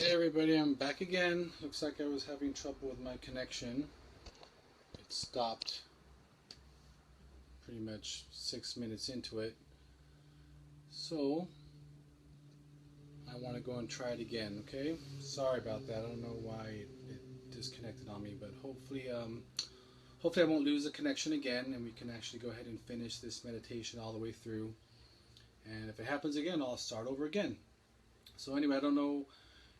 Hey everybody, I'm back again. Looks like I was having trouble with my connection. It stopped pretty much 6 minutes into it. So I want to go and try it again, okay? Sorry about that. I don't know why it disconnected on me, but hopefully I won't lose the connection again and we can actually go ahead and finish this meditation all the way through. And if it happens again, I'll start over again. So anyway, I don't know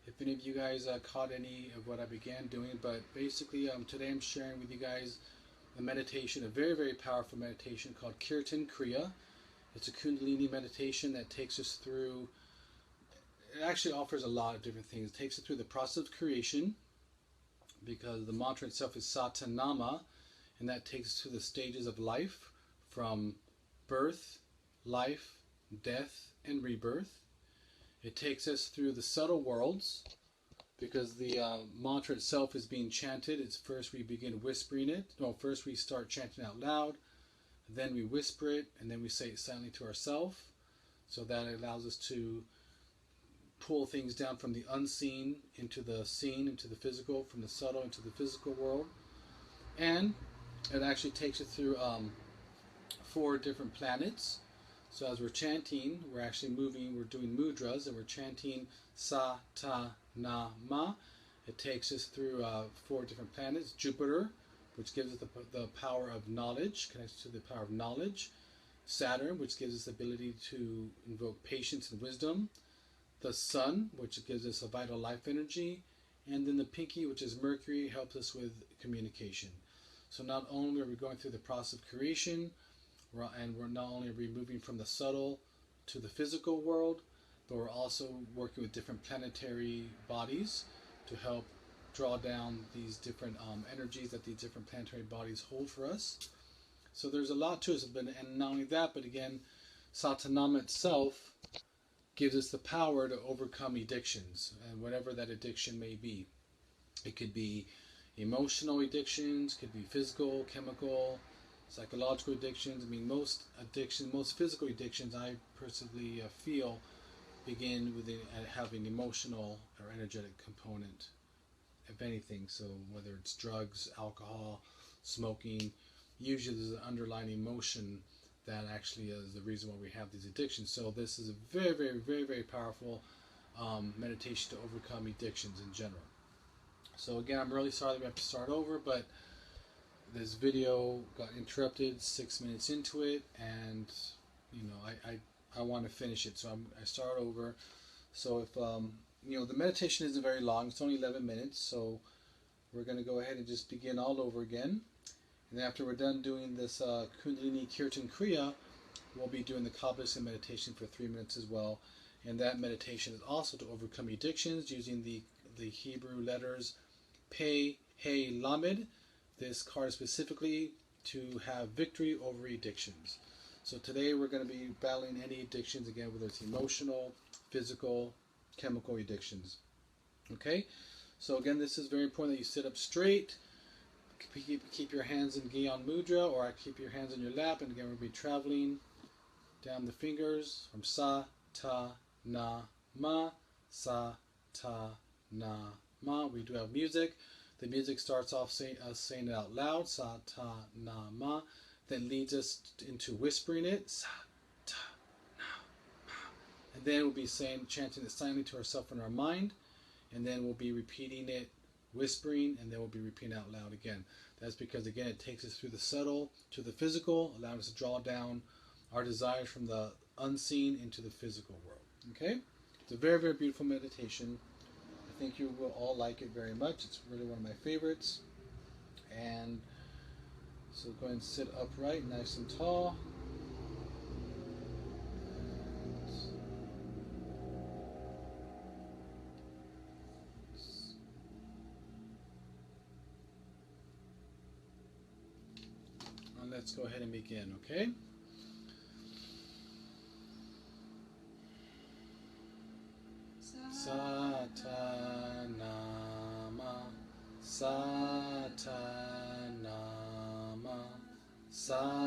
if any of you guys caught any of what I began doing, but basically today I'm sharing with you guys a meditation, a very, very powerful meditation called Kirtan Kriya. It's a Kundalini meditation that takes us through, it actually offers a lot of different things. It takes us through the process of creation, because the mantra itself is Satanama, and that takes us through the stages of life, from birth, life, death, and rebirth. It takes us through the subtle worlds, because the mantra itself is being chanted. It's first we begin whispering it. No, first we start chanting out loud, then we whisper it, and then we say it silently to ourselves. So that allows us to pull things down from the unseen into the seen, into the physical, from the subtle into the physical world. And it actually takes it through 4 different planets. So as we're chanting, we're actually moving, we're doing mudras, and we're chanting Sa, Ta, Na, Ma. It takes us through 4 different planets. Jupiter, which gives us the power of knowledge, connects to the power of knowledge. Saturn, which gives us the ability to invoke patience and wisdom. The Sun, which gives us a vital life energy. And then the Pinky, which is Mercury, helps us with communication. So not only are we going through the process of creation, and we're not only moving from the subtle to the physical world, but we're also working with different planetary bodies to help draw down these different energies that these different planetary bodies hold for us. So there's a lot to it, and not only that, but again, Satanama itself gives us the power to overcome addictions, and whatever that addiction may be. It could be emotional addictions, could be physical, chemical, psychological addictions. I mean, most physical addictions, I personally feel, begin with having emotional or energetic component, if anything. So whether it's drugs, alcohol, smoking, usually there's an underlying emotion that actually is the reason why we have these addictions. So this is a very, very, very, very powerful meditation to overcome addictions in general. So again, I'm really sorry that we have to start over, but this video got interrupted 6 minutes into it, and I want to finish it, so I start over. So if the meditation isn't very long, it's only 11 minutes, so we're going to go ahead and just begin all over again. And after we're done doing this Kundalini Kirtan Kriya, we'll be doing the Kabbalistic meditation for 3 minutes as well. And that meditation is also to overcome addictions using the Hebrew letters PEY HEY LAMED. This card specifically to have victory over addictions. So today we're going to be battling any addictions, again, whether it's emotional, physical, chemical addictions. Okay? So again, this is very important that you sit up straight. Keep your hands in Gyan Mudra, or keep your hands on your lap. And again, we'll be traveling down the fingers from Sa, Ta, Na, Ma, Sa, Ta, Na, Ma. We do have music. The music starts off saying it out loud, Sa, Ta, Na, Ma. Then leads us into whispering it, Sa, Ta, Na, Ma. And then we'll be chanting it silently to ourselves in our mind. And then we'll be repeating it, whispering, and then we'll be repeating out loud again. That's because, again, it takes us through the subtle to the physical, allowing us to draw down our desires from the unseen into the physical world. Okay? It's a very, very beautiful meditation. I think you will all like it very much. It's really one of my favorites. And so go ahead and sit upright, nice and tall. And let's go ahead and begin, okay? Satanama, Satanama, Satanama,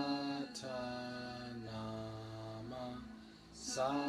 Satanama,